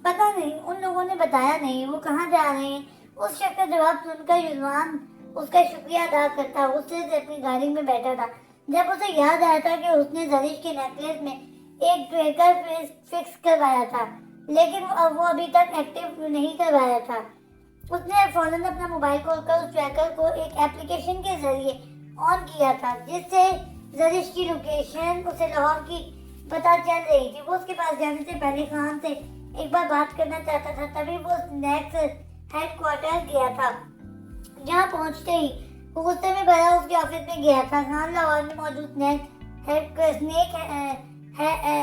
पता नहीं, उन लोगों ने बताया नहीं वो कहाँ जा रहे हैं। उस शख्स का जवाब सुनकर युजवान उसका शुक्रिया अदा करता गुस्से से अपनी गाड़ी में बैठा था। जब उसे याद आया था कि उसने जरीश के नेकलेस में एक ट्रैकर फिक्स करवाया था, लेकिन वो अभी तक एक्टिव नहीं करवाया था। उसने फौरन अपना मोबाइल खोलकर उस ट्रैकर को एक एप्लीकेशन के जरिए ऑन किया था, जिससे जरीश की लोकेशन उसे लाहौर की पता चल रही थी। वो उसके पास जाने से पहले खान से एक बार बात करना चाहता था। तभी वो स्नैक्स हेडक्वार्टर गया था। जहाँ पहुँचते ही वो गुस्से में भरा उसके ऑफिस में गया था। खान लाहौर में मौजूद स्नैक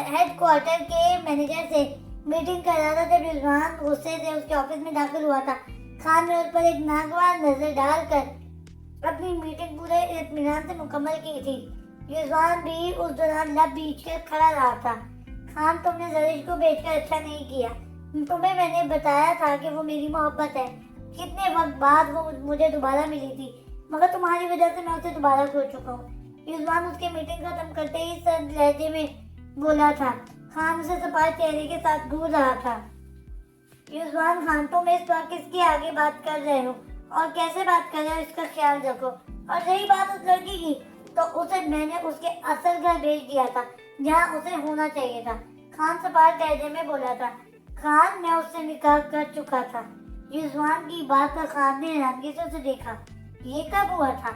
हेडक्वार्टर के मैनेजर से मीटिंग कर रहा था जब युजवान गुस्से से उसके ऑफिस में दाखिल हुआ था। खान ने उस पर एक नागवार नजर डालकर अपनी मीटिंग पूरे इत्मीनान से मुकम्मल की थी। युजवान भी उस दौरान लब बीच कर खड़ा रहा था। खान, तुमने जरीश को बेचकर अच्छा नहीं किया। तुम्हें मैंने बताया था कि वो मेरी मोहब्बत है। कितने वक्त बाद वो मुझे दोबारा मिली थी, मगर तुम्हारी वजह से मैं उसे दोबारा खो चुका हूँ। युजवान उसके मीटिंग खत्म करते ही सर्द लहजे में बोला था। खान उसे सपाट चेहरे के साथ घूर रहा था। युजवान खान, तुम इस वक्त किसके आगे बात कर रहे हो और कैसे बात कर रहे हो, इसका ख्याल रखो। और रही बात उस लड़की की, तो उसे मैंने उसके असल घर भेज दिया था जहाँ उसे होना चाहिए था। खान सपाट लहजे में बोला था। खान, मैं उससे निकाह कर चुका था। युजवान की बात पर खान ने हैरानगी से उसे देखा। ये कब हुआ था?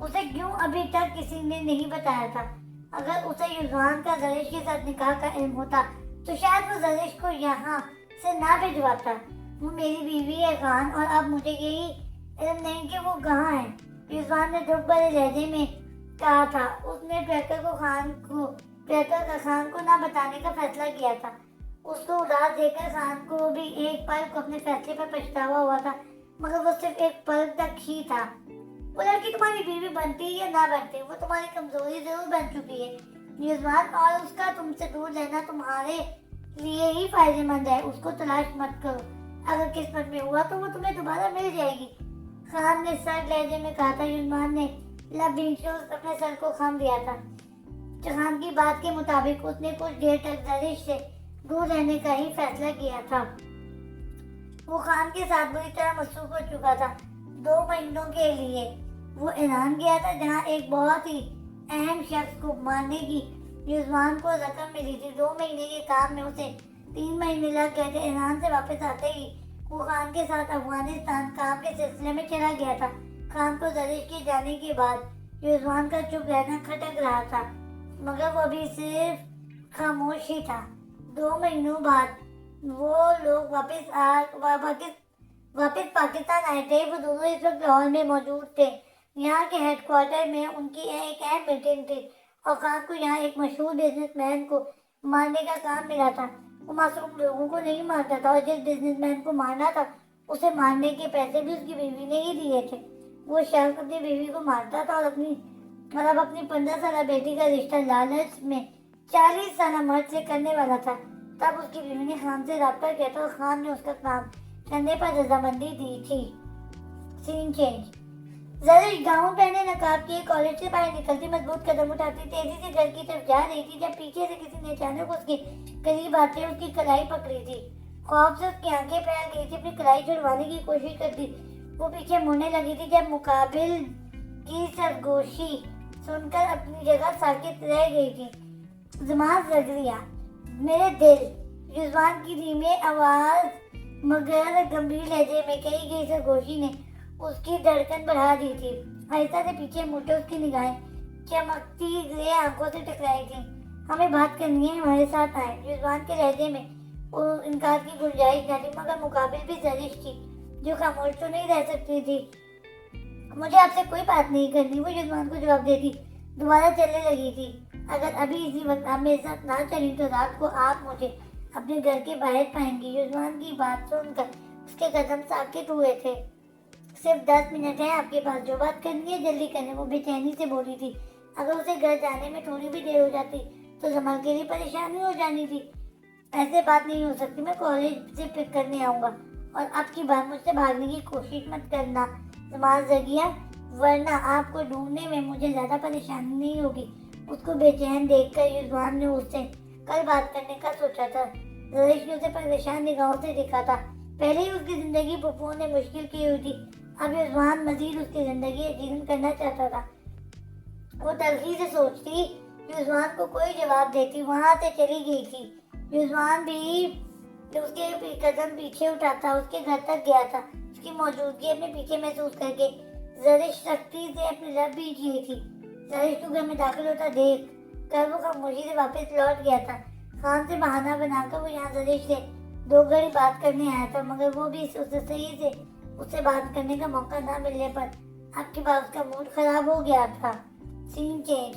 उसे क्यों अभी तक किसी ने नहीं बताया था? अगर उसे युजवान का जरीश के साथ निकाह का इल्म होता तो शायद वो जरीश को यहाँ से ना भिजवाता। वो मेरी बीवी है खान, और अब मुझे यही इल्म नहीं कि वो कहाँ है। युजवान ने दुख भरे लहजे में कहा था। उसने ट्रैकर का खान को ना बताने का फैसला किया था। उसको उदास देखकर खान को भी एक पल को अपने फैसले पर पछतावा हुआ था, मगर वो सिर्फ एक पल तक ही था। वो लड़की तुम्हारी बीवी बनती या ना बनती, वो तुम्हारी कमजोरी जरूर बन चुकी है युजवान, और उसका तुमसे दूर रहना तुम्हारे लिए ही फायदेमंद है। उसको तलाश मत करो। अगर किस्मत में हुआ तो वो तुम्हें दोबारा मिल जाएगी। खान ने सर्द लहजे में कहा था। युजवान ने अपने सर को खाम दिया था। खान की बात के मुताबिक उसने कुछ देर तक जरीश से दूर रहने का ही फैसला किया था। वो खान के साथ बुरी तरह मसरूफ हो चुका था। 2 महीनों के लिए वो ईरान गया था, जहाँ एक बहुत ही अहम शख्स को मारने की युजवान को रकम मिली थी। 2 महीने के काम में उसे 3 महीने लग गए थे। ईरान से वापस आते ही वो खान के साथ अफगानिस्तान काम के सिलसिले में चला गया था। खान को जरीश के जाने के बाद युजवान का चुप रहना खटक रहा था, मगर वो अभी सिर्फ खामोश ही था। 2 महीनों बाद वो लोग वापस पाकिस्तान आए थे। वो दोनों इस वक्त लाहौर में मौजूद थे। यहाँ के हेडक्वार्टर में उनकी एक अहम मीटिंग थी और खान को यहाँ एक मशहूर बिजनेसमैन को मारने का काम मिला था। वो मासूम लोगों को नहीं मारता था, और जिस बिजनेसमैन को मारना था उसे मारने के पैसे भी उसकी बीवी ने ही दिए थे। वो शख्स अपनी बीवी को मारता था और अपनी 15 साल बेटी का रिश्ता लालच में 40 साल मर्द से करने वाला था। तब उसकी बीवी ने खान से रब्ता किया था और खान ने उसका काम करने पर रजामंदी दी थी। Scene change. जरीश गाउन पहने, नकाब किए, कॉलेज से बाहर निकलती, मजबूत कदम उठाती, तेजी से घर की तरफ जा रही थी, जब पीछे से किसी ने अचानक उसके करीब आते उसकी कलाई पकड़ी थी। खौफ से उसकी आंखें फैल गई थी। अपनी कलाई छुड़वाने की कोशिश करती वो पीछे मुड़ने लगी थी, जब मुकाबिल की सरगोशी सुनकर अपनी जगह साकित रह गई थी। जमात जगरिया, मेरे दिल, युजवान की धीमी आवाज मगर गंभीर लहजे में कही गई सरगोशी ने उसकी धड़कन बढ़ा दी थी। आहिस्ता से पीछे मुड़े उसकी निगाहें चमकती ग्रे आंखों से टकराई थी। हमें बात करनी है, हमारे साथ आए। युजवान के लहजे में इनकार की गुंजाइश न थी, मगर मुकाबिल भी जरीश थी जो खामोश तो नहीं रह सकती थी। मुझे आपसे कोई बात नहीं करनी, वो युजवान को जवाब देती दोबारा चलने लगी थी। अगर अभी इसी वक्त आप मेरे साथ ना चली तो रात को आप मुझे अपने घर के बाहर पाएंगी। युजवान की बात सुनकर उसके कदम साकित हुए थे। सिर्फ 10 मिनट है आपके पास, जो बात करनी है जल्दी करें, वो बेचैनी से बोली थी। अगर उसे घर जाने में थोड़ी भी देर हो जाती तो जमाल के लिए परेशानी हो जानी थी। ऐसे बात नहीं हो सकती, मैं कॉलेज से पिक करने आऊँगा, और अब की बार मुझसे भागने की कोशिश मत करना जमाल जगिया, वरना आपको ढूंढने में मुझे ज़्यादा परेशानी नहीं होगी। उसको बेचैन देखकर युजवान ने उससे कल बात करने का सोचा था। जरिश ने उसे परेशान निगाहों से देखा था। पहले ही उसकी जिंदगी पप्पू ने मुश्किल की हुई थी, अब युजमान मजीद उसकी जिंदगी अजीम करना चाहता था। वो तलखी से सोचती, युजमान को कोई जवाब देती, वहां से चली गई थी। युजमान भी उसके कदम पीछे उठाता, उसके घर तक गया था। उसकी मौजूदगी अपने पीछे महसूस करके जरिश सख्ती से अपनी लब भी की थी। जरिश को घर में दाखिल होता देख कर वो खामोशी से वापस लौट गया था। खान से बहाना बनाकर वो यहाँ जरिश से 2 घड़ी बात करने आया था, मगर वो भी उसे सही से उससे बात करने का मौका ना मिलने पर आपके पास उसका मूड खराब हो गया था। Scene change.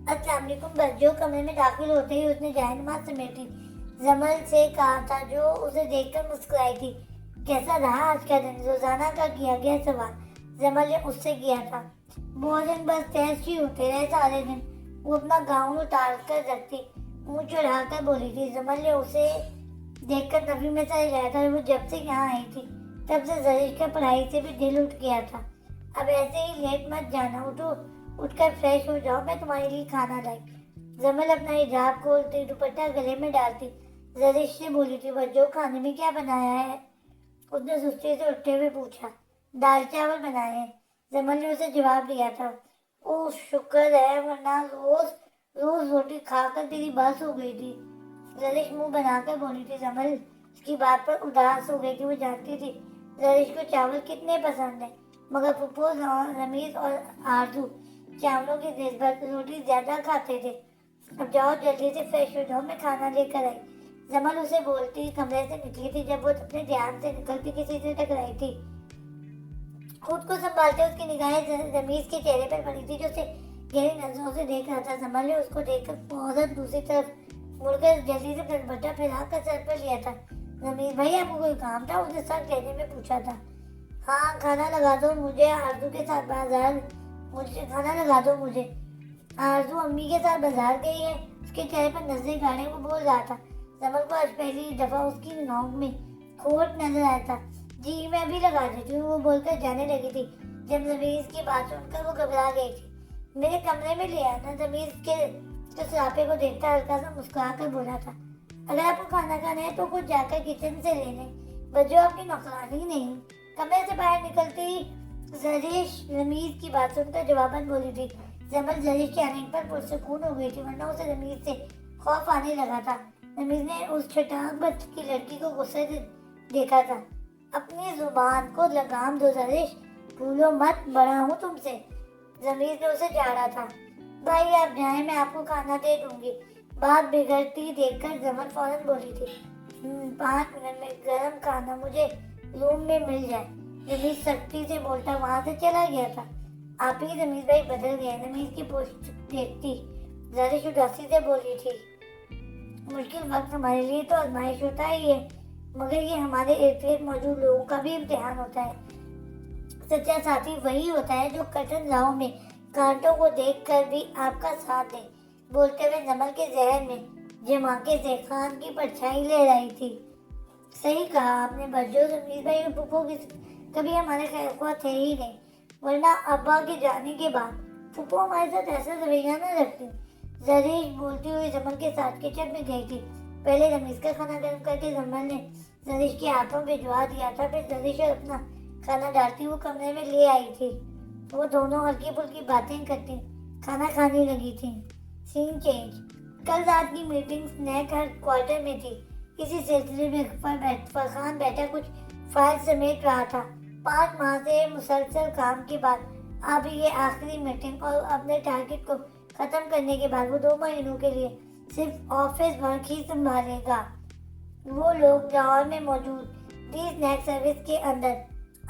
अस्सलाम वालेकुम। बच्चों कमरे में दाखिल होते ही उसने जायनमाज़ समेटी। जमल से कहा था, जो उसे देखकर मुस्कुराई थी। कैसा रहा आज का दिन? रोजाना का किया गया सवाल जमल ने उससे किया था। भोजन बस टेस्ट ही होते रहे सारे दिन। वो अपना गाउन उतार कर रखती, मुंह चढ़ाकर बोली थी। जमल ने उसे देखकर नफी में चल गया था। वो जब से यहाँ आई थी तब से जरिश का पढ़ाई से भी दिल उठ गया था। अब ऐसे ही लेट मत जाना, उठो, उठकर फ्रेश हो जाओ, मैं तुम्हारे लिए खाना लाई। जमल अपना हिजाब खोलती, दुपट्टा गले में डालती जरिश से बोली थी, बच्चों खाने में क्या बनाया है? उसने सुस्ती से उठते हुए पूछा। दाल चावल बनाए हैं, जमल ने उसे जवाब दिया था। ओ शुक्र है, वरना रोज रोज रोटी खाकर तेरी बस हो गई थी। जरिश मुंह बनाकर बोली थी। जमल उसकी बात पर उदास हो गई थी। वो जानती थी जरिश को चावल कितने पसंद है, मगर फुप्पो, रमीज और आरजू चावलों की निस्बत रोटी ज्यादा खाते थे। अब जाओ जल्दी से फ्रेश हो जाओ, मैं खाना लेकर आई। जमल उसे बोलती कमरे से निकली थी जब वो अपने ध्यान से निकलती किसी से टकराई थी। खुद को संभालते उसकी निगाहें रमीज के चेहरे पर पड़ी थी, जो उसे गहरी नजरों से देख रहा था। जमल ने उसको देखकर फौरन दूसरी तरफ मुड़कर जल्दी से दुपट्टा फैलाकर सर पर लिया था। रमीज भाई, आपको कोई काम था? उसने सर कहने में पूछा था। हाँ, खाना लगा दो मुझे, आरजू के साथ बाजार, मुझे खाना लगा दो मुझे। आरजू अम्मी के साथ बाजार गई है। उसके चेहरे पर नजरें गाड़े वो बोल रहा था। जमल को आज पहली दफा उसकी निगाहों में खोट नजर आया था। जी मैं भी लगा देती हूँ, वो बोलकर जाने लगी थी जब जमीज की बात सुनकर वो घबरा गई थी। मेरे कमरे में ले आना। जमीज के सरापे को देखता हल्का सा मुस्कुरा कर बोला था। अगर आपको खाना खाना है तो कुछ जाकर किचन से ले लें, बच्चों आपकी नौकरानी नहीं। कमरे से बाहर निकलती जरिश रमीज की बात सुनकर जवाबन बोली थी। जमल जरिश के आने पर पुरसुकून हो गई थी, वरना उसे रमीज से खौफ आने लगा था। रमीज ने उस छटाक बच की लड़की को गुस्से से देखा था। अपनी जुबान को लगाम दो जरिश, भूलो मत, बड़ा हूँ तुमसे। रमीज ने उसे झाड़ा था। भाई आप जाएं, मैं आपको खाना दे दूंगी। बात बिगड़ती देखकर जमल फौरन बोली थी। 5 मिनट में गर्म खाना मुझे रूम में मिल जाए। रमीज सख्ती से बोलता वहां से चला गया था। आप ही रमीज भाई बदल गए। रमीज की पोस्ट देखती जरिश उदासी से बोली थी। मुश्किल वक्त हमारे लिए तो आजमाइश होता ही है, मगर ये हमारे इर्द गिर्द मौजूद लोगों का भी इम्तिहान होता है। सच्चा साथी वही होता है जो कठिन राहों में कांटों को देखकर भी आपका साथ दे। बोलते हुए जमल के जहन में जमाके से खान की परछाई ले रही थी। सही कहा आपने बच्चों, रमीज भाई और फुप्पो की कभी हमारे खैरख्वाह थे ही नहीं, वरना अब्बा के जाने के बाद फुप्पो हमारे साथ ऐसा रवैया न रखती। जरिश बोलती हुई जमल के साथ किचन में गई थी। पहले रमीज का खाना गर्म करके जमल ने जरिश के हाथों भिजवा दिया था। फिर जरिश अपना खाना डालती वो कमरे में ले आई थी। वो दोनों हल्की फुल्की बातें करती खाना खाने लगी थी। Scene change. कल रात की मीटिंग स्नैक क्वार्टर में थी। इसी सिलसिले में फरहान बैठा कुछ फाइल समेट रहा था। 5 माह से मुसलसल काम के बाद अब ये आखिरी मीटिंग और अपने टारगेट को खत्म करने के बाद वो 2 महीनों के लिए सिर्फ ऑफिस वर्क ही संभालेगा। वो लोग लाहौर में मौजूद दी स्नैक सर्विस के अंदर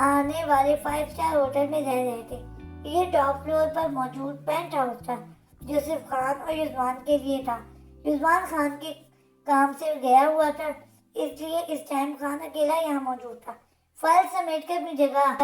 आने वाले 5 स्टार होटल में रह रहे थे। ये टॉप फ्लोर पर मौजूद पेंट हाउस था जो सिर्फ खान और युजमान के लिए था। युजमान खान के काम से गया हुआ था, इसलिए इस टाइम खान अकेला यहाँ मौजूद था। फाइल समेट कर अपनी जगह